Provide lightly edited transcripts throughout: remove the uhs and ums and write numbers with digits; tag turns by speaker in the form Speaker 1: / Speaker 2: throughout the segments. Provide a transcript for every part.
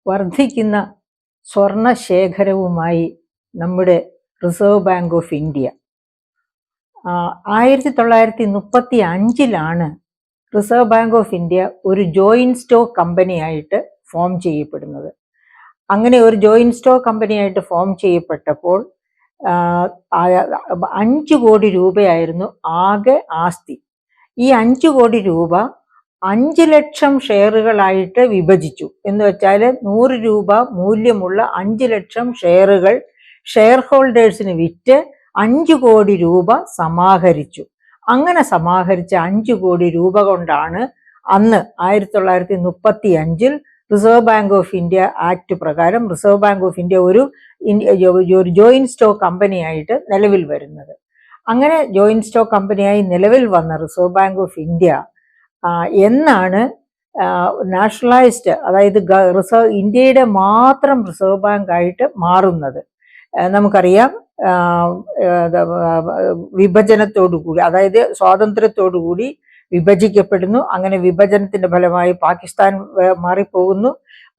Speaker 1: വർദ്ധിക്കുന്ന സ്വർണ ശേഖരവുമായി നമ്മുടെ reserve bank of India 1935 reserve bank of India ഒരു ജോയിന്റ് സ്റ്റോക്ക് കമ്പനിയായിട്ട് ഫോം ചെയ്യപ്പെടുന്നത്. അങ്ങനെ ഒരു ജോയിന്റ് സ്റ്റോക്ക് കമ്പനിയായിട്ട് ഫോം ചെയ്യപ്പെട്ടപ്പോൾ 5 കോടി രൂപയായിരുന്നു ആകെ ആസ്തി. ഈ 5 കോടി രൂപ 5 ലക്ഷം ഷെയറുകളായിട്ട് വിഭജിച്ചു. എന്ന് വെച്ചാൽ 100 രൂപ മൂല്യമുള്ള 5 ലക്ഷം ഷെയറുകൾ ഷെയർ ഹോൾഡേഴ്സിന് വിറ്റ് 5 കോടി രൂപ സമാഹരിച്ചു. അങ്ങനെ സമാഹരിച്ച 5 കോടി രൂപ കൊണ്ടാണ് അന്ന് 1935 reserve bank of India act പ്രകാരം റിസർവ് ബാങ്ക് ഓഫ് ഇന്ത്യ ഒരു ജോയിന്റ് സ്റ്റോക്ക് കമ്പനിയായിട്ട് നിലവിൽ വരുന്നത്. അങ്ങനെ ജോയിന്റ് സ്റ്റോക്ക് കമ്പനിയായി നിലവിൽ വന്ന റിസർവ് ബാങ്ക് ഓഫ് ഇന്ത്യ എന്നാണ് നാഷണലൈസ്ഡ്, അതായത് ഇന്ത്യയുടെ മാത്രം റിസർവ് ബാങ്ക് ആയിട്ട് മാറുന്നത്? നമുക്കറിയാം, വിഭജനത്തോടുകൂടി, അതായത് സ്വാതന്ത്ര്യത്തോടുകൂടി വിഭജിക്കപ്പെടുന്നു. അങ്ങനെ വിഭജനത്തിന്റെ ഫലമായി പാകിസ്ഥാൻ മാറിപ്പോകുന്നു.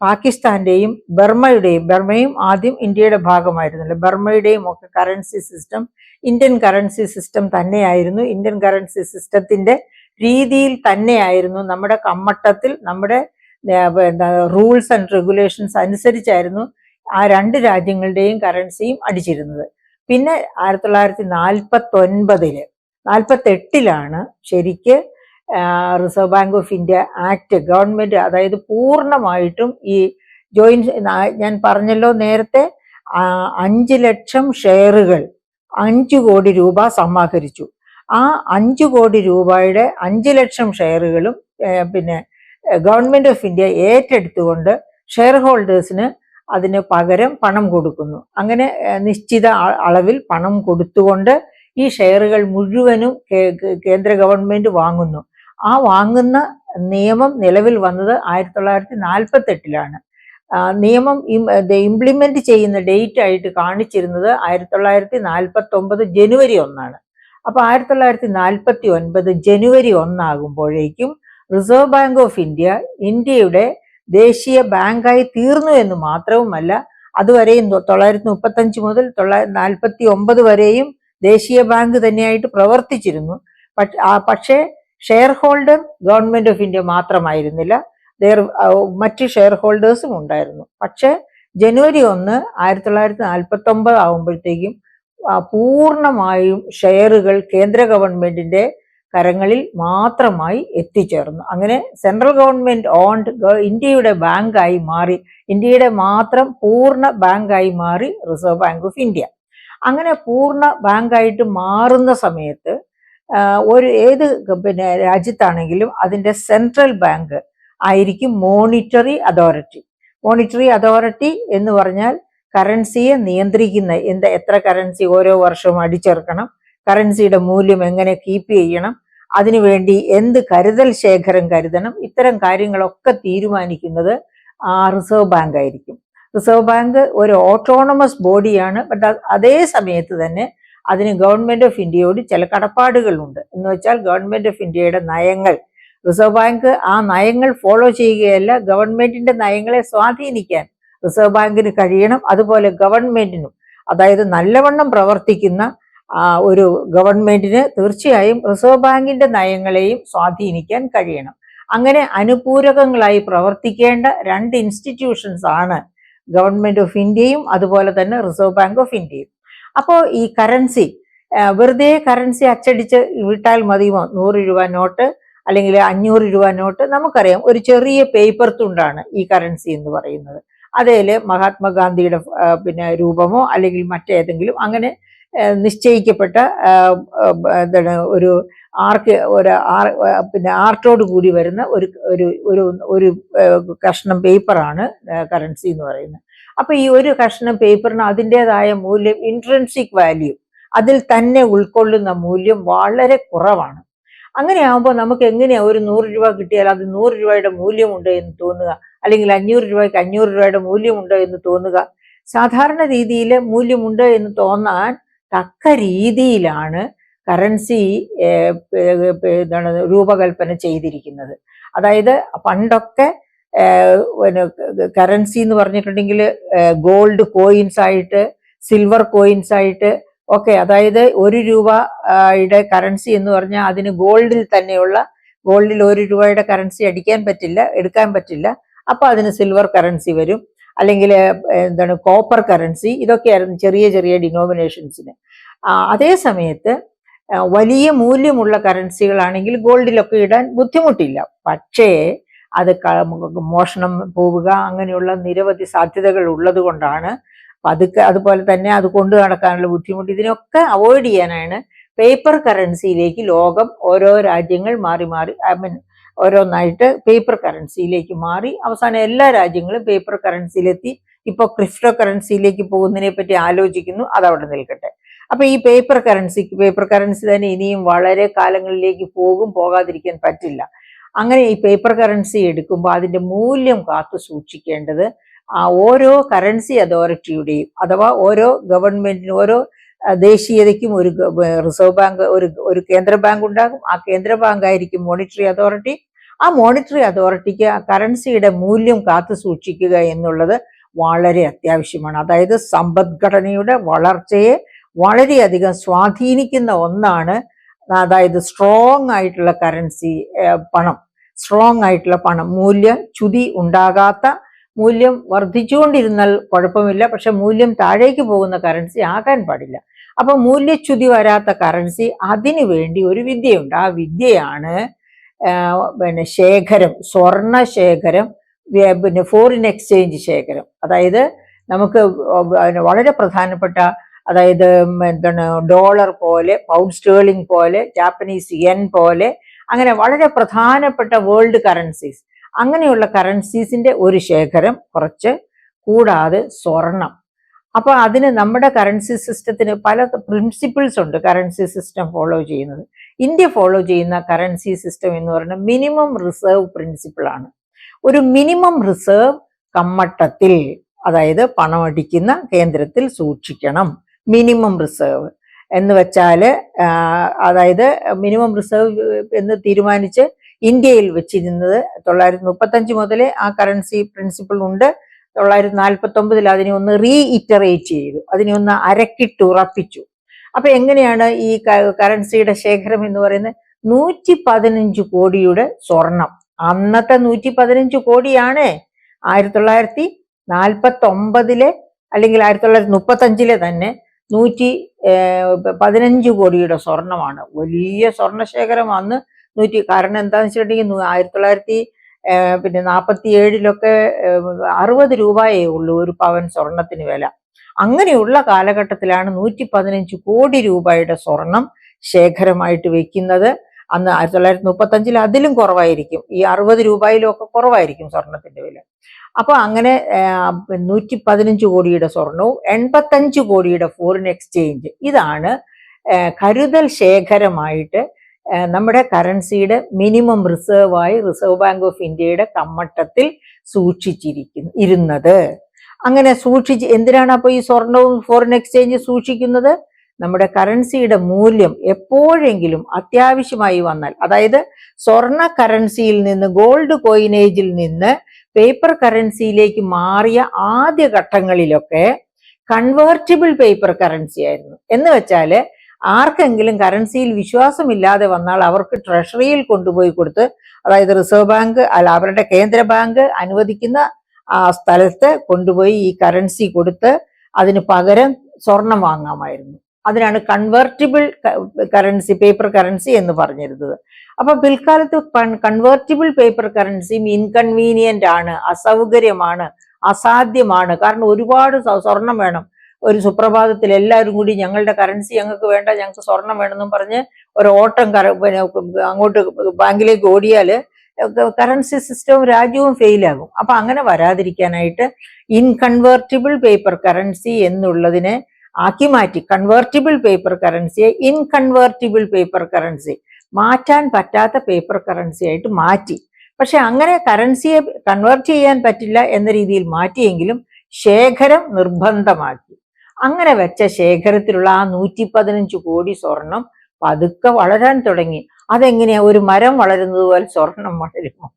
Speaker 1: പാകിസ്ഥാന്റെയും ബർമയും ആദ്യം ഇന്ത്യയുടെ ഭാഗമായിരുന്നില്ല. ബർമയുടെയും ഒക്കെ currency system Indian currency system തന്നെയായിരുന്നു. ഇന്ത്യൻ കറൻസി സിസ്റ്റത്തിന്റെ രീതിയിൽ തന്നെയായിരുന്നു, നമ്മുടെ കമ്മട്ടത്തിൽ, നമ്മുടെ റൂൾസ് ആൻഡ് റെഗുലേഷൻസ് അനുസരിച്ചായിരുന്നു ആ 2 രാജ്യങ്ങളുടെയും കറൻസിയും അടിച്ചിരുന്നത്. പിന്നെ 1948 ശരിക്ക് reserve bank of India act government, അതായത് പൂർണ്ണമായിട്ടും ഈ ഞാൻ പറഞ്ഞല്ലോ നേരത്തെ, 5 ലക്ഷം ഷെയറുകൾ 5 കോടി രൂപ സമാഹരിച്ചു. ആ 5 കോടി രൂപയുടെ 5 ലക്ഷം ഷെയറുകളും പിന്നെ ഗവൺമെന്റ് ഓഫ് ഇന്ത്യ ഏറ്റെടുത്തുകൊണ്ട് ഷെയർ ഹോൾഡേഴ്സിന് അതിന് പകരം പണം കൊടുക്കുന്നു. അങ്ങനെ നിശ്ചിത അളവിൽ പണം കൊടുത്തുകൊണ്ട് ഈ ഷെയറുകൾ മുഴുവനും കേന്ദ്ര ഗവൺമെന്റ് വാങ്ങുന്നു. ആ വാങ്ങുന്ന നിയമം നിലവിൽ വന്നത് 1948 നിയമം ഇംപ്ലിമെന്റ് ചെയ്യുന്ന ഡേറ്റ് ആയിട്ട് കാണിച്ചിരുന്നത് 1949 ജനുവരി 1. അപ്പൊ 1949 ജനുവരി 1 ആകുമ്പോഴേക്കും റിസർവ് ബാങ്ക് ഓഫ് ഇന്ത്യ ഇന്ത്യയുടെ ദേശീയ ബാങ്കായി തീർന്നു എന്ന് മാത്രവുമല്ല, അതുവരെയും 1935 മുതൽ 1949 വരെയും ദേശീയ ബാങ്ക് തന്നെയായിട്ട് പ്രവർത്തിച്ചിരുന്നു. പക്ഷേ share holder government of India മാത്രമായിരുന്നില്ല, മറ്റ് ഷെയർ ഹോൾഡേഴ്സും ഉണ്ടായിരുന്നു. പക്ഷേ ജനുവരി 1, 1949 ആകുമ്പോഴത്തേക്കും പൂർണ്ണമായും ഷെയറുകൾ കേന്ദ്ര ഗവൺമെന്റിന്റെ കരങ്ങളിൽ മാത്രമായി എത്തിച്ചേർന്നു. അങ്ങനെ സെൻട്രൽ ഗവൺമെന്റ് ഓൺഡ് ഇന്ത്യയുടെ ബാങ്കായി മാറി, ഇന്ത്യയുടെ മാത്രം പൂർണ്ണ ബാങ്കായി മാറി റിസർവ് ബാങ്ക് ഓഫ് ഇന്ത്യ. അങ്ങനെ പൂർണ്ണ ബാങ്കായിട്ട് മാറുന്ന സമയത്ത് ഏത് രാജ്യത്താണെങ്കിലും അതിൻ്റെ സെൻട്രൽ ബാങ്ക് ആയിരിക്കും മോണിറ്ററി അതോറിറ്റി. മോണിറ്ററി അതോറിറ്റി എന്ന് പറഞ്ഞാൽ കറൻസിയെ നിയന്ത്രിക്കുന്ന, എത്ര കറൻസി ഓരോ വർഷവും അടിച്ചേർക്കണം, കറൻസിയുടെ മൂല്യം എങ്ങനെ കീപ്പ് ചെയ്യണം, അതിനുവേണ്ടി എന്ത് കരുതൽ ശേഖരം കരുതണം, ഇത്തരം കാര്യങ്ങളൊക്കെ തീരുമാനിക്കുന്നത് റിസർവ് ബാങ്ക് ആയിരിക്കും. റിസർവ് ബാങ്ക് ഒരു ഓട്ടോണമസ് ബോഡിയാണ്. ബട്ട് അതേ സമയത്ത് തന്നെ അതിന് ഗവൺമെന്റ് ഓഫ് ഇന്ത്യയോട് ചില കടപ്പാടുകളുണ്ട്. എന്ന് വെച്ചാൽ ഗവൺമെന്റ് ഓഫ് ഇന്ത്യയുടെ നയങ്ങൾ, റിസർവ് ബാങ്ക് ആ നയങ്ങൾ ഫോളോ ചെയ്യുകയല്ല, ഗവൺമെന്റിന്റെ നയങ്ങളെ സ്വാധീനിക്കാൻ റിസർവ് ബാങ്കിന് കഴിയണം. അതുപോലെ ഗവൺമെന്റിനും, അതായത് നല്ലവണ്ണം പ്രവർത്തിക്കുന്ന ഒരു ഗവൺമെന്റിന് തീർച്ചയായും റിസർവ് ബാങ്കിന്റെ നയങ്ങളെയും സ്വാധീനിക്കാൻ കഴിയണം. അങ്ങനെ അനുപൂരകങ്ങളായി പ്രവർത്തിക്കേണ്ട 2 ഇൻസ്റ്റിറ്റ്യൂഷൻസ് ആണ് ഗവൺമെന്റ് ഓഫ് ഇന്ത്യയും അതുപോലെ തന്നെ റിസർവ് ബാങ്ക് ഓഫ് ഇന്ത്യയും. അപ്പോൾ ഈ കറൻസി വെറുതെ കറൻസി അച്ചടിച്ച് വിട്ടാൽ മതിയോ? 100 രൂപ നോട്ട് അല്ലെങ്കിൽ 500 രൂപ നോട്ട്, നമുക്കറിയാം ഒരു ചെറിയ പേപ്പർ തുണ്ടാണ് ഈ കറൻസി എന്ന് പറയുന്നത്. അതിൽ മഹാത്മാഗാന്ധിയുടെ രൂപമോ അല്ലെങ്കിൽ മറ്റേതെങ്കിലും അങ്ങനെ നിശ്ചയിക്കപ്പെട്ട ഒരു ആർട്ടോട് കൂടി വരുന്ന ഒരു കഷ്ണം പേപ്പറാണ് കറൻസി എന്ന് പറയുന്നത്. അപ്പൊ ഈ ഒരു കഷ്ണം പേപ്പറിന് അതിൻ്റെതായ മൂല്യം, ഇൻട്രൻസിക് വാല്യൂ, അതിൽ തന്നെ ഉൾക്കൊള്ളുന്ന മൂല്യം വളരെ കുറവാണ്. അങ്ങനെയാകുമ്പോൾ നമുക്ക് എങ്ങനെയാ ഒരു 100 രൂപ കിട്ടിയാൽ അത് 100 രൂപയുടെ മൂല്യമുണ്ട് എന്ന് തോന്നുക, അല്ലെങ്കിൽ 500 രൂപയ്ക്ക് 500 രൂപയുടെ മൂല്യമുണ്ട് എന്ന് തോന്നുക? സാധാരണ രീതിയിൽ മൂല്യമുണ്ട് എന്ന് തോന്നാൻ തക്ക രീതിയിലാണ് കറൻസി രൂപകൽപ്പന ചെയ്തിരിക്കുന്നത്. അതായത് പണ്ടൊക്കെ പിന്നെ കറൻസി എന്ന് പറഞ്ഞിട്ടുണ്ടെങ്കിൽ ഗോൾഡ് കോയിൻസ് ആയിട്ട്, സിൽവർ കോയിൻസ് ആയിട്ട് ഒക്കെ. അതായത് 1 രൂപയുടെ കറൻസി എന്ന് പറഞ്ഞാൽ അതിന് ഗോൾഡിൽ തന്നെയുള്ള, ഗോൾഡിൽ 1 രൂപയുടെ കറൻസി എടുക്കാൻ പറ്റില്ല. അപ്പൊ അതിന് സിൽവർ കറൻസി വരും, അല്ലെങ്കിൽ എന്താണ് കോപ്പർ കറൻസി. ഇതൊക്കെയായിരുന്നു ചെറിയ ചെറിയ ഡിനോമിനേഷൻസിന്. അതേ സമയത്ത് വലിയ മൂല്യമുള്ള കറൻസികളാണെങ്കിൽ ഗോൾഡിലൊക്കെ ഇടാൻ ബുദ്ധിമുട്ടില്ല. പക്ഷേ അത് മോഷണം പോവുക, അങ്ങനെയുള്ള നിരവധി സാധ്യതകൾ ഉള്ളത് കൊണ്ടാണ് അതുപോലെ തന്നെ അത് കൊണ്ടു നടക്കാനുള്ള ബുദ്ധിമുട്ട്, ഇതിനൊക്കെ അവോയ്ഡ് ചെയ്യാനാണ് പേപ്പർ കറൻസിയിലേക്ക് ലോകം ഓരോ രാജ്യങ്ങൾ മാറി ഓരോന്നായിട്ട് പേപ്പർ കറൻസിയിലേക്ക് മാറി. അവസാനം എല്ലാ രാജ്യങ്ങളും പേപ്പർ കറൻസിയിലെത്തി. ഇപ്പോൾ ക്രിപ്റ്റോ കറൻസിയിലേക്ക് പോകുന്നതിനെ പറ്റി ആലോചിക്കുന്നു. അതവിടെ നിൽക്കട്ടെ. അപ്പൊ ഈ പേപ്പർ കറൻസി തന്നെ ഇനിയും വളരെ കാലങ്ങളിലേക്ക് പോകാതിരിക്കാൻ പറ്റില്ല. അങ്ങനെ ഈ പേപ്പർ കറൻസി എടുക്കുമ്പോൾ അതിന്റെ മൂല്യം കാത്തു സൂക്ഷിക്കേണ്ടത് ഓരോ കറൻസി അതോറിറ്റിയുടെയും, അഥവാ ഓരോ ഗവൺമെന്റിനും, ഓരോ ദേശീയതയ്ക്കും ഒരു റിസർവ് ബാങ്ക്, ഒരു കേന്ദ്ര ബാങ്ക് ഉണ്ടാകും. ആ കേന്ദ്ര ബാങ്ക് ആയിരിക്കും മോണിറ്ററി അതോറിറ്റി. ആ മോണിറ്ററി അതോറിറ്റിക്ക് കറൻസിയുടെ മൂല്യം കാത്തു സൂക്ഷിക്കുക എന്നുള്ളത് വളരെ അത്യാവശ്യമാണ്. അതായത് സമ്പദ്ഘടനയുടെ വളർച്ചയെ വളരെയധികം സ്വാധീനിക്കുന്ന ഒന്നാണ്. അതായത് സ്ട്രോങ് ആയിട്ടുള്ള കറൻസി, പണം, മൂല്യച്യുതി ഉണ്ടാകാത്ത, മൂല്യം വർദ്ധിച്ചുകൊണ്ടിരുന്നാൽ കുഴപ്പമില്ല, പക്ഷെ മൂല്യം താഴേക്ക് പോകുന്ന കറൻസി ആകാൻ പാടില്ല. അപ്പൊ മൂല്യച്യുതി വരാത്ത കറൻസി, അതിനു വേണ്ടി ഒരു വിദ്യയുണ്ട്. ആ വിദ്യയാണ് ശേഖരം, സ്വർണ ശേഖരം, ഫോറിൻ എക്സ്ചേഞ്ച് ശേഖരം. അതായത് നമുക്ക് വളരെ പ്രധാനപ്പെട്ട, അതായത് എന്താണ് ഡോളർ പോലെ, പൗണ്ട് സ്റ്റേർലിംഗ് പോലെ, ജാപ്പനീസ് യെൻ പോലെ, അങ്ങനെ വളരെ പ്രധാനപ്പെട്ട വേൾഡ് കറൻസീസ്, അങ്ങനെയുള്ള കറൻസീസിന്റെ ഒരു ശേഖരം കുറച്ച്, കൂടാതെ സ്വർണം. അപ്പൊ അതിന് നമ്മുടെ കറൻസി സിസ്റ്റത്തിന് പല പ്രിൻസിപ്പിൾസ് ഉണ്ട്. കറൻസി സിസ്റ്റം ഫോളോ ചെയ്യുന്നത്, ഇന്ത്യ ഫോളോ ചെയ്യുന്ന കറൻസി സിസ്റ്റം എന്ന് പറയുന്നത് മിനിമം റിസർവ് പ്രിൻസിപ്പിൾ ആണ്. ഒരു മിനിമം റിസർവ് കമ്മട്ടത്തിൽ, അതായത് പണമടിക്കുന്ന കേന്ദ്രത്തിൽ സൂക്ഷിക്കണം. മിനിമം റിസർവ് എന്ന് വെച്ചാല്, അതായത് മിനിമം റിസർവ് എന്ന് തീരുമാനിച്ച് ഇന്ത്യയിൽ വെച്ചിരുന്നത് 935 മുതലേ ആ കറൻസി പ്രിൻസിപ്പിൾ ഉണ്ട്. 949 അതിനെ ഒന്ന് റീഇറ്ററേറ്റ് ചെയ്തു, അതിനെ ഒന്ന് അരക്കിട്ടുറപ്പിച്ചു. അപ്പൊ എങ്ങനെയാണ് ഈ കറൻസിയുടെ ശേഖരം എന്ന് പറയുന്നത്? 115 കോടിയുടെ സ്വർണം. അന്നത്തെ 115 കോടിയാണ് 1949 അല്ലെങ്കിൽ 1935 തന്നെ 115 കോടിയുടെ സ്വർണമാണ്. വലിയ സ്വർണശേഖരം അന്ന്. കാരണം എന്താണെന്ന് വെച്ചിട്ടുണ്ടെങ്കിൽ 1947 60 രൂപയേ ഉള്ളൂ ഒരു പവൻ സ്വർണത്തിന് വില. അങ്ങനെയുള്ള കാലഘട്ടത്തിലാണ് 115 കോടി രൂപയുടെ സ്വർണം ശേഖരമായിട്ട് വെക്കുന്നത്. അന്ന് 1935 അതിലും കുറവായിരിക്കും, ഈ 60 രൂപയിലും ഒക്കെ കുറവായിരിക്കും സ്വർണത്തിന്റെ വില. അപ്പൊ അങ്ങനെ 115 കോടിയുടെ സ്വർണവും 85 കോടിയുടെ ഫോറിൻ എക്സ്ചേഞ്ച്, ഇതാണ് കരുതൽ ശേഖരമായിട്ട് നമ്മുടെ കറൻസിയുടെ മിനിമം റിസർവായി റിസർവ് ബാങ്ക് ഓഫ് ഇന്ത്യയുടെ കമ്മട്ടത്തിൽ ഇരുന്നത്. അങ്ങനെ എന്തിനാണ് അപ്പൊ ഈ സ്വർണവും ഫോറിൻ എക്സ്ചേഞ്ച് സൂക്ഷിക്കുന്നത്? നമ്മുടെ കറൻസിയുടെ മൂല്യം എപ്പോഴെങ്കിലും അത്യാവശ്യമായി വന്നാൽ, അതായത് സ്വർണ കറൻസിയിൽ നിന്ന്, ഗോൾഡ് കോയിനേജിൽ നിന്ന് പേപ്പർ കറൻസിയിലേക്ക് മാറിയ ആദ്യ ഘട്ടങ്ങളിലൊക്കെ കൺവേർട്ടിബിൾ പേപ്പർ കറൻസി ആയിരുന്നു. എന്ന് വെച്ചാല് ആർക്കെങ്കിലും കറൻസിയിൽ വിശ്വാസമില്ലാതെ വന്നാൽ അവർക്ക് ട്രഷറിയിൽ കൊണ്ടുപോയി കൊടുത്ത്, അതായത് റിസർവ് ബാങ്ക് അവരുടെ കേന്ദ്ര ബാങ്ക് അനുവദിക്കുന്ന ആ സ്ഥലത്ത് കൊണ്ടുപോയി ഈ കറൻസി കൊടുത്ത് അതിന് പകരം സ്വർണം വാങ്ങാമായിരുന്നു. അതിനാണ് കൺവേർട്ടിബിൾ കറൻസി, പേപ്പർ കറൻസി എന്ന് പറഞ്ഞിരുന്നത്. അപ്പൊ പിൽക്കാലത്ത് കൺവേർട്ടിബിൾ പേപ്പർ കറൻസിയും ഇൻകൺവീനിയന്റ് ആണ്, അസൗകര്യമാണ്, അസാധ്യമാണ്. കാരണം ഒരുപാട് സ്വർണം വേണം. ഒരു സുപ്രഭാതത്തിൽ എല്ലാവരും കൂടി ഞങ്ങളുടെ കറൻസി ഞങ്ങൾക്ക് വേണ്ട, ഞങ്ങൾക്ക് സ്വർണം വേണമെന്നും പറഞ്ഞ് ഒരു ഓട്ടം അങ്ങോട്ട് ബാങ്കിലേക്ക് ഓടിയാല് കറൻസി സിസ്റ്റവും രാജ്യവും ഫെയിലാകും. അപ്പൊ അങ്ങനെ വരാതിരിക്കാനായിട്ട് ഇൻകൺവേർട്ടിബിൾ പേപ്പർ കറൻസി എന്നുള്ളതിനെ ആക്കി മാറ്റി. കൺവേർട്ടിബിൾ പേപ്പർ കറൻസിയെ ഇൻകൺവേർട്ടിബിൾ പേപ്പർ കറൻസി, മാറ്റാൻ പറ്റാത്ത പേപ്പർ കറൻസി ആയിട്ട് മാറ്റി. പക്ഷെ അങ്ങനെ കറൻസിയെ കൺവേർട്ട് ചെയ്യാൻ പറ്റില്ല എന്ന രീതിയിൽ മാറ്റിയെങ്കിലും ശേഖരം നിർബന്ധമാക്കി. അങ്ങനെ വെച്ച ശേഖരത്തിലുള്ള ആ 115 കോടി സ്വർണം പതുക്കെ വളരാൻ തുടങ്ങി. അതെങ്ങനെയാ? ഒരു മരം വളരുന്നത് പോലെ സ്വർണം വളരുമോ?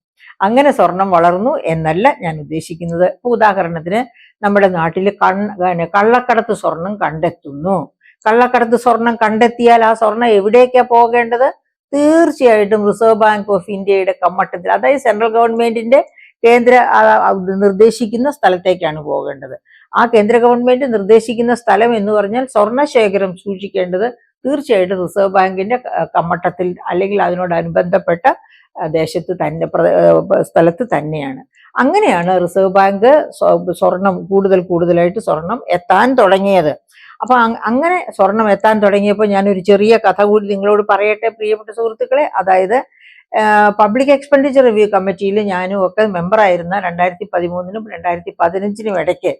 Speaker 1: അങ്ങനെ സ്വർണം വളർന്നു എന്നല്ല ഞാൻ ഉദ്ദേശിക്കുന്നത്. ഇപ്പൊ ഉദാഹരണത്തിന് നമ്മുടെ നാട്ടിൽ കള്ളക്കടത്ത് സ്വർണം കണ്ടെത്തുന്നു. കള്ളക്കടത്ത് സ്വർണം കണ്ടെത്തിയാൽ ആ സ്വർണം എവിടേക്കാ പോകേണ്ടത്? തീർച്ചയായിട്ടും റിസർവ് ബാങ്ക് ഓഫ് ഇന്ത്യയുടെ കമ്മട്ടത്തിൽ, അതായത് സെൻട്രൽ ഗവൺമെന്റിന്റെ കേന്ദ്ര നിർദ്ദേശിക്കുന്ന സ്ഥലത്തേക്കാണ് പോകേണ്ടത്. ആ കേന്ദ്ര ഗവൺമെന്റ് നിർദ്ദേശിക്കുന്ന സ്ഥലം എന്ന് പറഞ്ഞാൽ സ്വർണശേഖരം സൂക്ഷിക്കേണ്ടത് തീർച്ചയായിട്ടും റിസർവ് ബാങ്കിന്റെ കമ്മട്ടത്തിൽ അല്ലെങ്കിൽ അതിനോടനുബന്ധപ്പെട്ട ദേശത്ത് തന്നെ സ്ഥലത്ത് തന്നെയാണ്. അങ്ങനെയാണ് റിസർവ് ബാങ്ക് സ്വർണം കൂടുതലായിട്ട് സ്വർണം എത്താൻ തുടങ്ങിയത്. അപ്പൊ അങ്ങനെ സ്വർണം എത്താൻ തുടങ്ങിയപ്പോൾ ഞാനൊരു ചെറിയ കഥ കൂടി നിങ്ങളോട് പറയട്ടെ പ്രിയപ്പെട്ട സുഹൃത്തുക്കളെ. അതായത് പബ്ലിക് എക്സ്പെൻഡിച്ചർ റിവ്യൂ കമ്മിറ്റിയിൽ ഞാനും ഒക്കെ മെമ്പറായിരുന്ന 2013 2015 ഇടയ്ക്ക്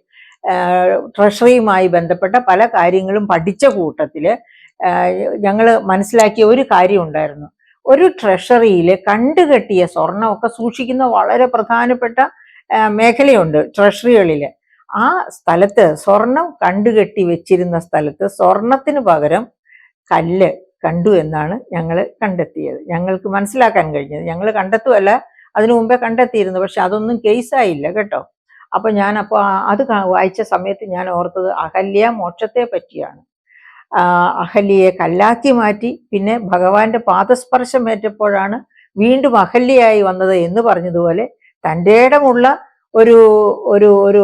Speaker 1: ട്രഷറിയുമായി ബന്ധപ്പെട്ട പല കാര്യങ്ങളും പഠിച്ച കൂട്ടത്തില് ഞങ്ങൾ മനസ്സിലാക്കിയ ഒരു കാര്യം ഉണ്ടായിരുന്നു. ഒരു ട്രഷറിയിൽ കണ്ടുകെട്ടിയ സ്വർണമൊക്കെ സൂക്ഷിക്കുന്ന വളരെ പ്രധാനപ്പെട്ട മേഖലയുണ്ട് ട്രഷറികളിൽ. ആ സ്ഥലത്ത് സ്വർണം കണ്ടുകെട്ടി വെച്ചിരുന്ന സ്ഥലത്ത് സ്വർണത്തിന് പകരം കല്ല് കണ്ടു എന്നാണ് ഞങ്ങൾ കണ്ടെത്തിയത്. ഞങ്ങൾക്ക് മനസ്സിലാക്കാൻ കഴിഞ്ഞത്. ഞങ്ങൾ കണ്ടെത്തുമല്ല, അതിനു മുമ്പേ കണ്ടെത്തിയിരുന്നു. പക്ഷെ അതൊന്നും കേസായില്ല കേട്ടോ. അപ്പൊ അത് വായിച്ച സമയത്ത് ഞാൻ ഓർത്തത് അഹല്യ മോക്ഷത്തെ പറ്റിയാണ്. അഹല്യയെ കല്ലാക്കി മാറ്റി, പിന്നെ ഭഗവാന്റെ പാദസ്പർശം ഏറ്റപ്പോഴാണ് വീണ്ടും അഹല്യയായി വന്നത് എന്ന് പറഞ്ഞതുപോലെ തൻ്റെ ഇടമുള്ള ഒരു ഒരു ഒരു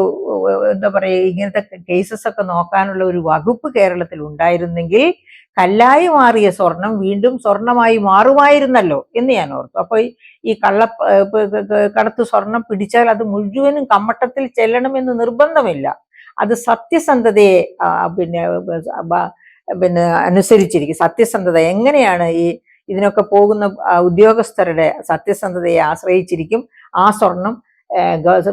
Speaker 1: എന്താ പറയുക, ഇങ്ങനത്തെ കേസസ് ഒക്കെ നോക്കാനുള്ള ഒരു വകുപ്പ് കേരളത്തിൽ ഉണ്ടായിരുന്നെങ്കിൽ കല്ലായി മാറിയ സ്വർണം വീണ്ടും സ്വർണമായി മാറുമായിരുന്നല്ലോ എന്ന് ഞാൻ ഓർത്തു. അപ്പൊ ഈ കടത്ത് സ്വർണം പിടിച്ചാൽ അത് മുഴുവനും കമ്മട്ടത്തിൽ ചെല്ലണമെന്ന് നിർബന്ധമില്ല. അത് സത്യസന്ധതയെ പിന്നെ അനുസരിച്ചിരിക്കും. സത്യസന്ധത എങ്ങനെയാണ് ഇതിനൊക്കെ പോകുന്ന ഉദ്യോഗസ്ഥരുടെ സത്യസന്ധതയെ ആശ്രയിച്ചിരിക്കും ആ സ്വർണം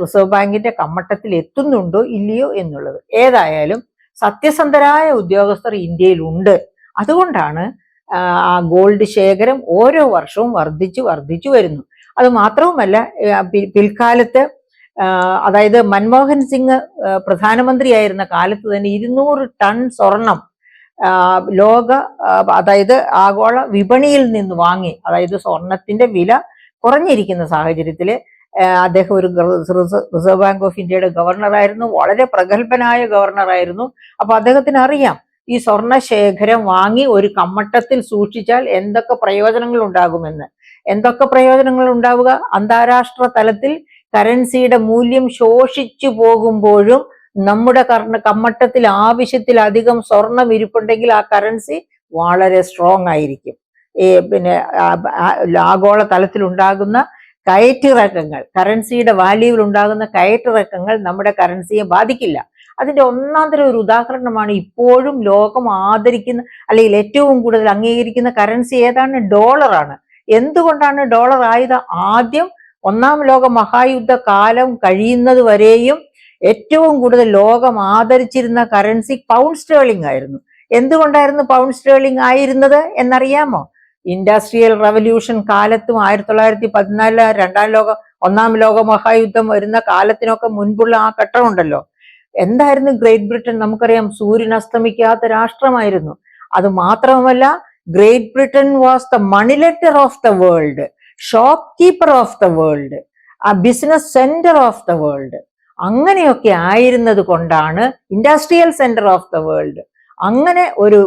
Speaker 1: റിസർവ് ബാങ്കിന്റെ കമ്മട്ടത്തിൽ എത്തുന്നുണ്ടോ ഇല്ലയോ എന്നുള്ളത്. ഏതായാലും സത്യസന്ധരായ ഉദ്യോഗസ്ഥർ ഇന്ത്യയിൽ ഉണ്ട്. അതുകൊണ്ടാണ് ആ ഗോൾഡ് ശേഖരം ഓരോ വർഷവും വർദ്ധിച്ചു വരുന്നു. അത് മാത്രവുമല്ല, പിൽക്കാലത്ത് അതായത് മൻമോഹൻ സിംഗ് പ്രധാനമന്ത്രിയായിരുന്ന കാലത്ത് തന്നെ 200 ടൺ സ്വർണം അതായത് ആഗോള വിപണിയിൽ നിന്ന് വാങ്ങി. അതായത് സ്വർണത്തിന്റെ വില കുറഞ്ഞിരിക്കുന്ന സാഹചര്യത്തില് അദ്ദേഹം ഒരു റിസർവ് ബാങ്ക് ഓഫ് ഇന്ത്യയുടെ ഗവർണറായിരുന്നു. വളരെ പ്രഗത്ഭനായ ഗവർണറായിരുന്നു. അപ്പൊ അദ്ദേഹത്തിന് അറിയാം ഈ സ്വർണ ശേഖരം വാങ്ങി ഒരു കമ്മട്ടത്തിൽ സൂക്ഷിച്ചാൽ എന്തൊക്കെ പ്രയോജനങ്ങൾ ഉണ്ടാകുമെന്ന്. എന്തൊക്കെ പ്രയോജനങ്ങൾ ഉണ്ടാവുക? അന്താരാഷ്ട്ര തലത്തിൽ കറൻസിയുടെ മൂല്യം ശോഷിച്ചു പോകുമ്പോഴും നമ്മുടെ കമ്മട്ടത്തിൽ ആവശ്യത്തിലധികം സ്വർണം ഇരിപ്പുണ്ടെങ്കിൽ ആ കറൻസി വളരെ സ്ട്രോങ് ആയിരിക്കും. പിന്നെ ആഗോള തലത്തിൽ ഉണ്ടാകുന്ന കയറ്റിറക്കങ്ങൾ, കറൻസിയുടെ വാല്യൂവിൽ ഉണ്ടാകുന്ന കയറ്റിറക്കങ്ങൾ നമ്മുടെ കറൻസിയെ ബാധിക്കില്ല. അതിന്റെ ഒന്നാന്തരം ഒരു ഉദാഹരണമാണ് ഇപ്പോഴും ലോകം ആദരിക്കുന്ന അല്ലെങ്കിൽ ഏറ്റവും കൂടുതൽ അംഗീകരിക്കുന്ന കറൻസി ഏതാണ്? ഡോളറാണ്. എന്തുകൊണ്ടാണ് ഡോളർ ആയത്? ആദ്യം 1-ാം ലോക മഹായുദ്ധ കാലം കഴിയുന്നത് വരെയും ഏറ്റവും കൂടുതൽ ലോകം ആദരിച്ചിരുന്ന കറൻസി പൗണ്ട് സ്റ്റേർലിംഗ് ആയിരുന്നു. എന്തുകൊണ്ടായിരുന്നു പൗണ്ട് സ്റ്റേർലിംഗ് ആയിരുന്നത് എന്നറിയാമോ? ഇൻഡസ്ട്രിയൽ റവല്യൂഷൻ കാലത്തും 1914 1-ാം ലോക മഹായുദ്ധം വരുന്ന കാലത്തിനൊക്കെ മുൻപുള്ള ആ ഘട്ടമുണ്ടല്ലോ, എന്തായിരുന്നു ഗ്രേറ്റ് ബ്രിട്ടൻ? നമുക്കറിയാം, സൂര്യൻ അസ്തമിക്കാത്ത രാഷ്ട്രമായിരുന്നു. അത് മാത്രമല്ല, great Britain was the money lender of the world, shop keeper of the world, ആ business centre of the world. അങ്ങനെയൊക്കെ ആയിരുന്നത് കൊണ്ടാണ് industrial centre of the world. അങ്ങനെ ഒരു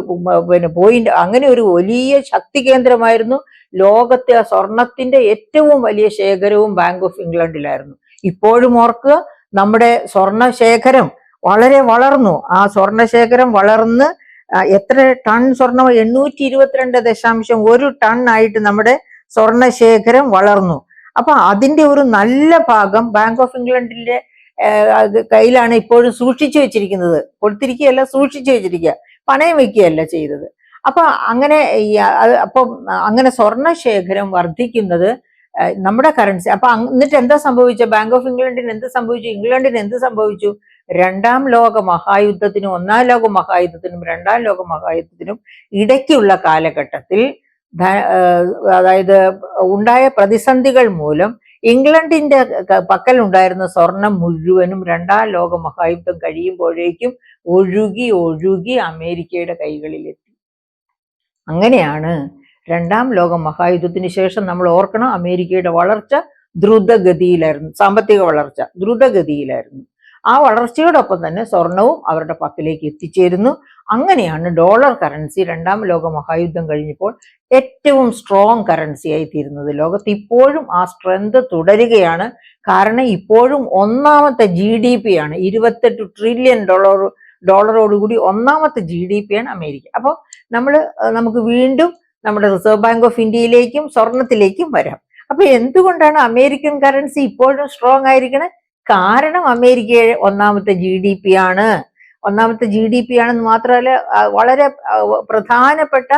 Speaker 1: പോയിന്റ്, അങ്ങനെ ഒരു വലിയ ശക്തി കേന്ദ്രമായിരുന്നു. ലോകത്തെ സ്വർണത്തിന്റെ ഏറ്റവും വലിയ ശേഖരവും ബാങ്ക് ഓഫ് ഇംഗ്ലണ്ടിലായിരുന്നു. ഇപ്പോഴും ഓർക്കുക, നമ്മുടെ സ്വർണശേഖരം വളരെ വളർന്നു. ആ സ്വർണശേഖരം വളർന്ന് എത്ര ടൺ സ്വർണം? 822.1 ടൺ ആയിട്ട് നമ്മുടെ സ്വർണശേഖരം വളർന്നു. അപ്പൊ അതിന്റെ ഒരു നല്ല ഭാഗം ബാങ്ക് ഓഫ് ഇംഗ്ലണ്ടിന്റെ കയ്യിലാണ് ഇപ്പോഴും സൂക്ഷിച്ചു വെച്ചിരിക്കുന്നത്. കൊടുത്തിരിക്കുകയല്ല, സൂക്ഷിച്ചു വെച്ചിരിക്കുക, പണയം വെക്കുകയല്ല ചെയ്തത്. അപ്പൊ അങ്ങനെ സ്വർണശേഖരം വർദ്ധിക്കുന്നത് നമ്മുടെ കറൻസി. അപ്പൊ എന്നിട്ട് എന്താ സംഭവിച്ച? ബാങ്ക് ഓഫ് ഇംഗ്ലണ്ടിന് എന്ത് സംഭവിച്ചു? ഇംഗ്ലണ്ടിന് എന്ത് സംഭവിച്ചു? 2-ാം ലോക മഹായുദ്ധത്തിനും 1-ാം ലോക മഹായുദ്ധത്തിനും 2-ാം ലോക മഹായുദ്ധത്തിനും ഇടയ്ക്കുള്ള കാലഘട്ടത്തിൽ അതായത് ഉണ്ടായ പ്രതിസന്ധികൾ മൂലം ഇംഗ്ലണ്ടിന്റെ പക്കൽ ഉണ്ടായിരുന്ന സ്വർണം മുഴുവനും 2-ാം ലോക മഹായുദ്ധം കഴിയുമ്പോഴേക്കും ഒഴുകി അമേരിക്കയുടെ കൈകളിലെത്തി. അങ്ങനെയാണ് 2-ാം ലോക മഹായുദ്ധത്തിന് ശേഷം നമ്മൾ ഓർക്കണം, അമേരിക്കയുടെ വളർച്ച ദ്രുതഗതിയിലായിരുന്നു. സാമ്പത്തിക വളർച്ച ദ്രുതഗതിയിലായിരുന്നു. ആ വളർച്ചയോടൊപ്പം തന്നെ സ്വർണവും അവരുടെ പക്കലേക്ക് എത്തിച്ചേരുന്നു. അങ്ങനെയാണ് ഡോളർ കറൻസി രണ്ടാം ലോക മഹായുദ്ധം കഴിഞ്ഞപ്പോൾ ഏറ്റവും സ്ട്രോങ് കറൻസി ആയി തീരുന്നത്. ലോകത്ത് ഇപ്പോഴും ആ സ്ട്രെങ്ത് തുടരുകയാണ്. കാരണം ഇപ്പോഴും ഒന്നാമത്തെ GDP ആണ്, 28 ട്രില്യൺ ഡോളറോടുകൂടി ഒന്നാമത്തെ GDP ആണ് അമേരിക്ക. അപ്പോൾ നമുക്ക് വീണ്ടും നമ്മുടെ റിസർവ് ബാങ്ക് ഓഫ് ഇന്ത്യയിലേക്കും സ്വർണത്തിലേക്കും വരാം. അപ്പൊ എന്തുകൊണ്ടാണ് അമേരിക്കൻ കറൻസി ഇപ്പോഴും സ്ട്രോങ് ആയിരിക്കണേ? കാരണം അമേരിക്ക ഒന്നാമത്തെ GDP ആണ്. ഒന്നാമത്തെ GDP ആണെന്ന് മാത്രമല്ല, വളരെ പ്രധാനപ്പെട്ട,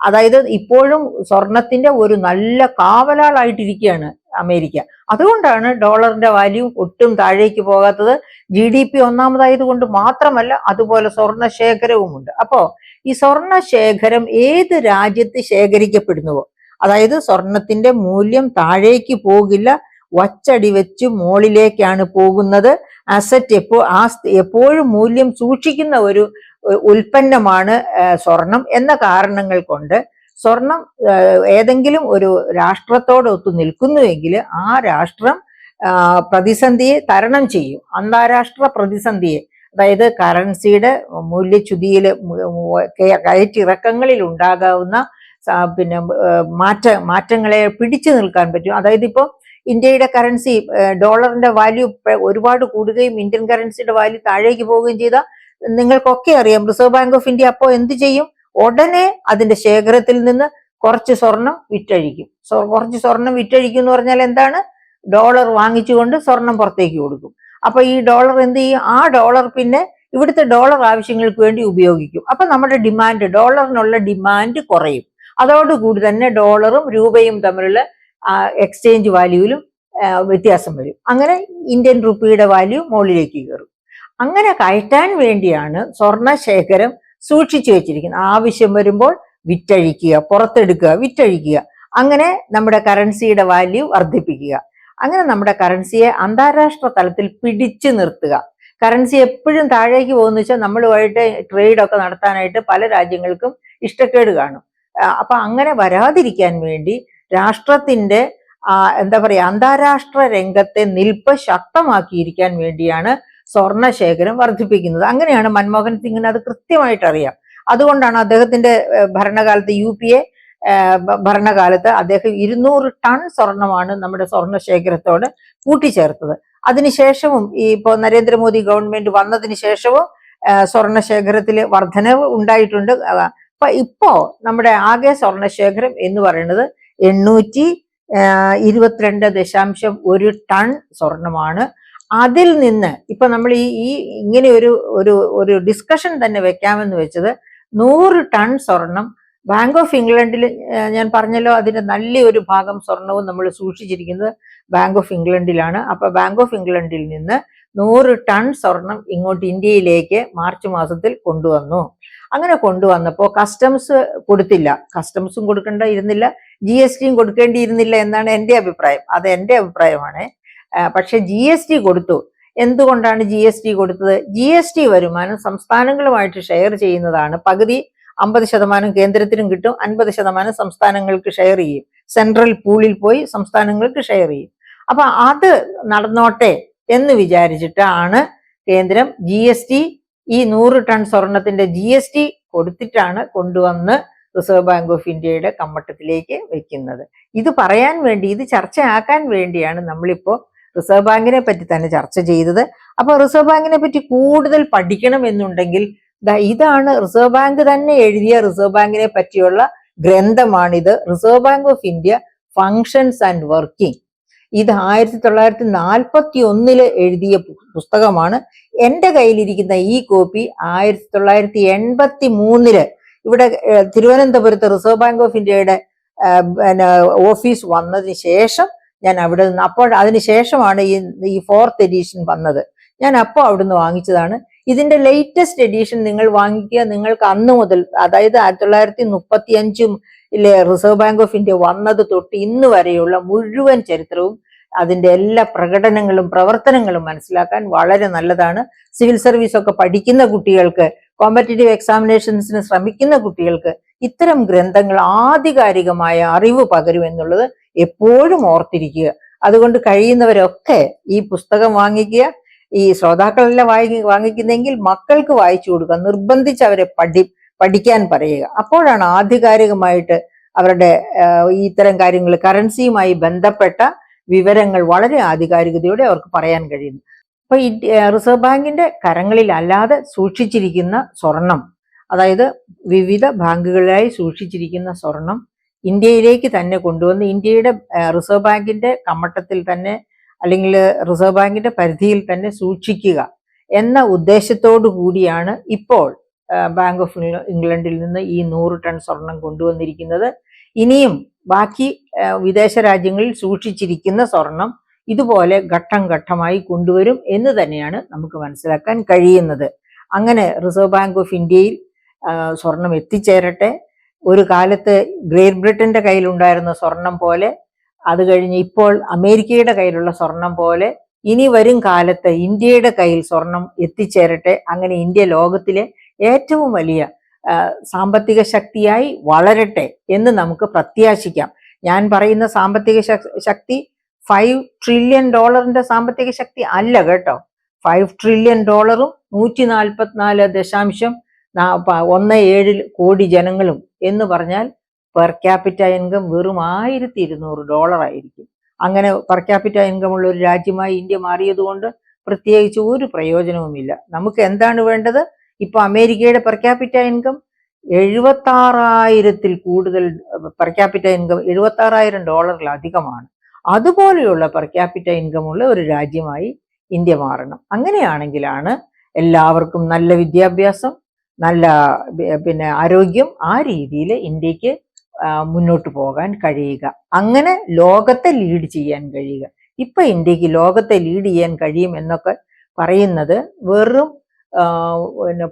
Speaker 1: അതായത് ഇപ്പോഴും സ്വർണത്തിന്റെ ഒരു നല്ല കാവലാളായിട്ടിരിക്കുകയാണ് അമേരിക്ക. അതുകൊണ്ടാണ് ഡോളറിന്റെ വാല്യൂ ഒട്ടും താഴേക്ക് പോകാത്തത്. GDP ഒന്നാമതായത് കൊണ്ട് മാത്രമല്ല, അതുപോലെ സ്വർണ ശേഖരവുമുണ്ട്. അപ്പോ ഈ സ്വർണ ശേഖരം ഏത് രാജ്യത്ത് ശേഖരിക്കപ്പെടുന്നുവോ, അതായത് സ്വർണത്തിന്റെ മൂല്യം താഴേക്ക് പോകില്ല, വച്ചടി വെച്ച് മുകളിലേക്കാണ് പോകുന്നത്. അസറ്റ് എപ്പോഴും മൂല്യം സൂക്ഷിക്കുന്ന ഒരു ഉൽപ്പന്നമാണ് സ്വർണം എന്ന കാരണങ്ങൾ കൊണ്ട് സ്വർണം ഏതെങ്കിലും ഒരു രാഷ്ട്രത്തോടൊത്ത് നിൽക്കുന്നുവെങ്കിൽ ആ രാഷ്ട്രം പ്രതിസന്ധിയെ തരണം ചെയ്യും. അന്താരാഷ്ട്ര പ്രതിസന്ധിയെ, അതായത് കറൻസിയുടെ മൂല്യച്യുതിയിൽ കയറ്റിറക്കങ്ങളിൽ ഉണ്ടാകാവുന്ന മാറ്റങ്ങളെ പിടിച്ചു നിൽക്കാൻ പറ്റും. അതായത് ഇപ്പോൾ ഇന്ത്യയുടെ കറൻസി ഡോളറിന്റെ വാല്യൂ ഒരുപാട് കൂടുകയും ഇന്ത്യൻ കറൻസിയുടെ വാല്യൂ താഴേക്ക് പോവുകയും ചെയ്താൽ നിങ്ങൾക്കൊക്കെ അറിയാം, റിസർവ് ബാങ്ക് ഓഫ് ഇന്ത്യ അപ്പോൾ എന്ത് ചെയ്യും? ഉടനെ അതിന്റെ ശേഖരത്തിൽ നിന്ന് കുറച്ച് സ്വർണം വിറ്റഴിക്കും. കുറച്ച് സ്വർണം വിറ്റഴിക്കും എന്ന് പറഞ്ഞാൽ എന്താണ്? ഡോളർ വാങ്ങിച്ചുകൊണ്ട് സ്വർണം പുറത്തേക്ക് കൊടുക്കും. അപ്പൊ ഈ ഡോളർ എന്ത് ചെയ്യും? ആ ഡോളർ പിന്നെ ഇവിടുത്തെ ഡോളർ ആവശ്യങ്ങൾക്ക് വേണ്ടി ഉപയോഗിക്കും. അപ്പൊ നമ്മുടെ ഡിമാൻഡ്, ഡോളറിനുള്ള ഡിമാൻഡ് കുറയും. അതോടുകൂടി തന്നെ ഡോളറും രൂപയും തമ്മിലുള്ള എക്സ്ചേഞ്ച് വാല്യൂവിലും വ്യത്യാസം വരും. അങ്ങനെ ഇന്ത്യൻ റുപ്പിയുടെ വാല്യൂ മുകളിലേക്ക് കയറും. അങ്ങനെ കയറ്റാൻ വേണ്ടിയാണ് സ്വർണ ശേഖരം സൂക്ഷിച്ചു വെച്ചിരിക്കുന്നത്. ആവശ്യം വരുമ്പോൾ വിറ്റഴിക്കുക, പുറത്തെടുക്കുക, വിറ്റഴിക്കുക, അങ്ങനെ നമ്മുടെ കറൻസിയുടെ വാല്യൂ വർദ്ധിപ്പിക്കുക. അങ്ങനെ നമ്മുടെ കറൻസിയെ അന്താരാഷ്ട്ര തലത്തിൽ പിടിച്ചു നിർത്തുക. കറൻസി എപ്പോഴും താഴേക്ക് പോകുന്ന വെച്ചാൽ നമ്മളുമായിട്ട് ട്രേഡ് ഒക്കെ നടത്താനായിട്ട് പല രാജ്യങ്ങൾക്കും ഇഷ്ടക്കേട് കാണും. അപ്പൊ അങ്ങനെ വരാതിരിക്കാൻ വേണ്ടി രാഷ്ട്രത്തിന്റെ എന്താ പറയാ, അന്താരാഷ്ട്ര രംഗത്തെ നിൽപ്പ് ശക്തമാക്കിയിരിക്കാൻ വേണ്ടിയാണ് സ്വർണ ശേഖരം വർദ്ധിപ്പിക്കുന്നത്. അങ്ങനെയാണ് മൻമോഹൻ സിംഗിന് അത് കൃത്യമായിട്ട് അറിയാം. അതുകൊണ്ടാണ് അദ്ദേഹത്തിന്റെ ഭരണകാലത്ത്, UPA ഭരണകാലത്ത് അദ്ദേഹം 200 ടൺ സ്വർണമാണ് നമ്മുടെ സ്വർണ ശേഖരത്തോട് കൂട്ടിച്ചേർത്തത്. അതിനുശേഷവും ഇപ്പോൾ നരേന്ദ്രമോദി ഗവൺമെന്റ് വന്നതിന് ശേഷവും സ്വർണ ശേഖരത്തിൽ വർധനവ് ഉണ്ടായിട്ടുണ്ട്. ഇപ്പോ നമ്മുടെ ആകെ സ്വർണ ശേഖരം എന്ന് പറയുന്നത് 822.1 ടൺ സ്വർണമാണ്. അതിൽ നിന്ന് ഇപ്പൊ നമ്മൾ ഈ ഇങ്ങനെ ഒരു ഡിസ്കഷൻ തന്നെ വെക്കാമെന്ന് വെച്ചത്, 100 ടൺ സ്വർണം ബാങ്ക് ഓഫ് ഇംഗ്ലണ്ടിൽ, ഞാൻ പറഞ്ഞല്ലോ അതിന്റെ നല്ലൊരു ഭാഗം സ്വർണവും നമ്മൾ സൂക്ഷിച്ചിരിക്കുന്നത് ബാങ്ക് ഓഫ് ഇംഗ്ലണ്ടിലാണ്. അപ്പൊ ബാങ്ക് ഓഫ് ഇംഗ്ലണ്ടിൽ നിന്ന് 100 ടൺ സ്വർണം ഇങ്ങോട്ട് ഇന്ത്യയിലേക്ക് മാർച്ച് മാസത്തിൽ കൊണ്ടുവന്നു. അങ്ങനെ കൊണ്ടുവന്നപ്പോൾ കസ്റ്റംസ് കൊടുത്തില്ല, കസ്റ്റംസും ഇരുന്നില്ല, GSTയും കൊടുക്കേണ്ടിയിരുന്നില്ല എന്നാണ് എൻ്റെ അഭിപ്രായം. അത് എൻ്റെ അഭിപ്രായമാണ്. പക്ഷെ GST കൊടുത്തു. എന്തുകൊണ്ടാണ് GST കൊടുത്തത്? GST വരുമാനം സംസ്ഥാനങ്ങളുമായിട്ട് ഷെയർ ചെയ്യുന്നതാണ്. പകുതി 50% കേന്ദ്രത്തിനും കിട്ടും, 50% സംസ്ഥാനങ്ങൾക്ക് ഷെയർ ചെയ്യും. സെൻട്രൽ പൂളിൽ പോയി സംസ്ഥാനങ്ങൾക്ക് ഷെയർ ചെയ്യും. അപ്പൊ അത് നടന്നോട്ടെ എന്ന് വിചാരിച്ചിട്ടാണ് കേന്ദ്രം GST, ഈ 100 ടൺ സ്വർണത്തിന്റെ GST കൊടുത്തിട്ടാണ് കൊണ്ടുവന്ന് റിസർവ് ബാങ്ക് ഓഫ് ഇന്ത്യയുടെ കമ്മട്ടത്തിലേക്ക് വെക്കുന്നത്. ഇത് പറയാൻ വേണ്ടി, ഇത് ചർച്ചയാക്കാൻ വേണ്ടിയാണ് നമ്മളിപ്പോ റിസർവ് ബാങ്കിനെ പറ്റി തന്നെ ചർച്ച ചെയ്തത്. അപ്പൊ റിസർവ് ബാങ്കിനെ പറ്റി കൂടുതൽ പഠിക്കണം എന്നുണ്ടെങ്കിൽ ഇതാണ് റിസർവ് ബാങ്ക് തന്നെ എഴുതിയ റിസർവ് ബാങ്കിനെ പറ്റിയുള്ള ഗ്രന്ഥമാണിത്. Reserve bank of India functions and working. ഇത് 1941 എഴുതിയ പുസ്തകമാണ്. എൻ്റെ കയ്യിലിരിക്കുന്ന ഈ കോപ്പി 1983 ഇവിടെ തിരുവനന്തപുരത്ത് റിസർവ് ബാങ്ക് ഓഫ് ഇന്ത്യയുടെ ഓഫീസ് വന്നതിന് ശേഷം ഞാൻ അവിടെ നിന്ന്, അപ്പോൾ അതിനുശേഷമാണ് ഈ 4th എഡിഷൻ വന്നത്. ഞാൻ അപ്പോൾ അവിടുന്ന് വാങ്ങിച്ചതാണ്. ഇതിന്റെ ലേറ്റസ്റ്റ് എഡിഷൻ നിങ്ങൾ വാങ്ങിക്കുക. നിങ്ങൾക്ക് അന്ന് മുതൽ, അതായത് 1935 റിസർവ് ബാങ്ക് ഓഫ് ഇന്ത്യ വന്നത് തൊട്ട് ഇന്ന് വരെയുള്ള മുഴുവൻ ചരിത്രവും അതിന്റെ എല്ലാ പ്രകടനങ്ങളും പ്രവർത്തനങ്ങളും മനസ്സിലാക്കാൻ വളരെ നല്ലതാണ്. സിവിൽ സർവീസ് ഒക്കെ പഠിക്കുന്ന കുട്ടികൾക്ക്, കോമ്പറ്റേറ്റീവ് എക്സാമിനേഷൻസിന് ശ്രമിക്കുന്ന കുട്ടികൾക്ക് ഇത്തരം ഗ്രന്ഥങ്ങൾ ആധികാരികമായ അറിവ് പകരും എന്നുള്ളത് എപ്പോഴും ഓർത്തിരിക്കുക. അതുകൊണ്ട് കഴിയുന്നവരൊക്കെ ഈ പുസ്തകം വാങ്ങിക്കുക. ഈ ശ്രോതാക്കളെല്ലാം വാങ്ങിക്കുന്നെങ്കിൽ മക്കൾക്ക് വായിച്ചു കൊടുക്കുക, നിർബന്ധിച്ച് അവരെ പഠിക്കാൻ പറയുക. അപ്പോഴാണ് ആധികാരികമായിട്ട് അവരുടെ ഇത്തരം കാര്യങ്ങൾ, കറൻസിയുമായി ബന്ധപ്പെട്ട വിവരങ്ങൾ വളരെ ആധികാരികതയോടെ അവർക്ക് പറയാൻ കഴിയുന്നു. അപ്പൊ ഈ റിസർവ് ബാങ്കിന്റെ കരങ്ങളിൽ അല്ലാതെ സൂക്ഷിച്ചിരിക്കുന്ന സ്വർണം, അതായത് വിവിധ ബാങ്കുകളിലായി സൂക്ഷിച്ചിരിക്കുന്ന സ്വർണം ഇന്ത്യയിലേക്ക് തന്നെ കൊണ്ടുവന്ന് ഇന്ത്യയുടെ റിസർവ് ബാങ്കിന്റെ കമ്മട്ടത്തിൽ തന്നെ, അല്ലെങ്കിൽ റിസർവ് ബാങ്കിന്റെ പരിധിയിൽ തന്നെ സൂക്ഷിക്കുക എന്ന ഉദ്ദേശത്തോടു കൂടിയാണ് ഇപ്പോൾ ബാങ്ക് ഓഫ് ഇംഗ്ലണ്ടിൽ നിന്ന് ഈ 100 ടൺ സ്വർണം കൊണ്ടുവന്നിരിക്കുന്നത്. ഇനിയും ബാക്കി വിദേശ രാജ്യങ്ങളിൽ സൂക്ഷിച്ചിരിക്കുന്ന സ്വർണം ഇതുപോലെ ഘട്ടം ഘട്ടമായി കൊണ്ടുവരും എന്ന് തന്നെയാണ് നമുക്ക് മനസ്സിലാക്കാൻ കഴിയുന്നത്. അങ്ങനെ റിസർവ് ബാങ്ക് ഓഫ് ഇന്ത്യയിൽ സ്വർണം എത്തിച്ചേരട്ടെ. ഒരു കാലത്ത് ഗ്രേറ്റ് ബ്രിട്ടന്റെ കയ്യിലുണ്ടായിരുന്ന സ്വർണം പോലെ, അത് കഴിഞ്ഞ് ഇപ്പോൾ അമേരിക്കയുടെ കയ്യിലുള്ള സ്വർണം പോലെ, ഇനി വരും കാലത്ത് ഇന്ത്യയുടെ കയ്യിൽ സ്വർണം എത്തിച്ചേരട്ടെ. അങ്ങനെ ഇന്ത്യ ലോകത്തിലെ ഏറ്റവും വലിയ സാമ്പത്തിക ശക്തിയായി വളരട്ടെ എന്ന് നമുക്ക് പ്രത്യാശിക്കാം. ഞാൻ പറയുന്ന സാമ്പത്തിക ശക്തി $5 ട്രില്യൺ സാമ്പത്തിക ശക്തി അല്ല കേട്ടോ. $5 ട്രില്യൺ 144.17 കോടി ജനങ്ങളും എന്ന് പറഞ്ഞാൽ പെർ ക്യാപിറ്റ ഇൻകം വെറും $1200 ആയിരിക്കും. അങ്ങനെ പെർ ക്യാപിറ്റ ഇൻകം ഉള്ള ഒരു രാജ്യമായി ഇന്ത്യ മാറിയത് കൊണ്ട് പ്രത്യേകിച്ച് ഒരു പ്രയോജനവുമില്ല. നമുക്ക് എന്താണ് വേണ്ടത്? ഇപ്പൊ അമേരിക്കയുടെ പെർ ക്യാപിറ്റ ഇൻകം 76,000-ൽ കൂടുതൽ പെർ ക്യാപിറ്റ ഇൻകം, $76,000 അതുപോലെയുള്ള പെർ ക്യാപിറ്റ ഇൻകം ഉള്ള ഒരു രാജ്യമായി ഇന്ത്യ മാറണം. അങ്ങനെയാണെങ്കിലാണ് എല്ലാവർക്കും നല്ല വിദ്യാഭ്യാസം, നല്ല ആരോഗ്യം, ആ രീതിയിൽ ഇന്ത്യക്ക് മുന്നോട്ട് പോകാൻ കഴിയുക, അങ്ങനെ ലോകത്തെ ലീഡ് ചെയ്യാൻ കഴിയുക. ഇപ്പൊ ഇന്ത്യക്ക് ലോകത്തെ ലീഡ് ചെയ്യാൻ കഴിയും എന്നൊക്കെ പറയുന്നത് വെറും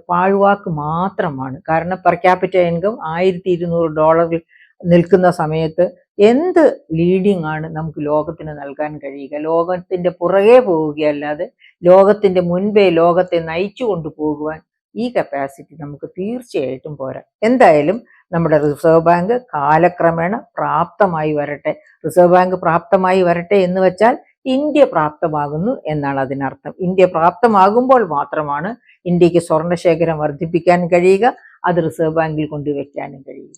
Speaker 1: പാഴ്വാക്ക് മാത്രമാണ്. കാരണം പെർ ക്യാപിറ്റ ഇൻകം $1200 നിൽക്കുന്ന സമയത്ത് എന്ത് ലീഡിംഗ് ആണ് നമുക്ക് ലോകത്തിന് നൽകാൻ കഴിയുക? ലോകത്തിന്റെ പുറകെ പോവുകയല്ലാതെ ലോകത്തിന്റെ മുൻപേ ലോകത്തെ നയിച്ചു കൊണ്ടുപോകുവാൻ ഈ കപ്പാസിറ്റി നമുക്ക് തീർച്ചയായിട്ടും പോരാ. എന്തായാലും നമ്മുടെ റിസർവ് ബാങ്ക് കാലക്രമേണ പ്രാപ്തമായി വരട്ടെ. റിസർവ് ബാങ്ക് പ്രാപ്തമായി വരട്ടെ എന്ന് വെച്ചാൽ ഇന്ത്യ പ്രാപ്തമാകുന്നു എന്നാണ് അതിനർത്ഥം. ഇന്ത്യ പ്രാപ്തമാകുമ്പോൾ മാത്രമാണ് ഇന്ത്യക്ക് സ്വർണ്ണശേഖരം വർദ്ധിപ്പിക്കാൻ കഴിയുക, അത് റിസർവ് ബാങ്കിൽ കൊണ്ടുവയ്ക്കാനും കഴിയുക.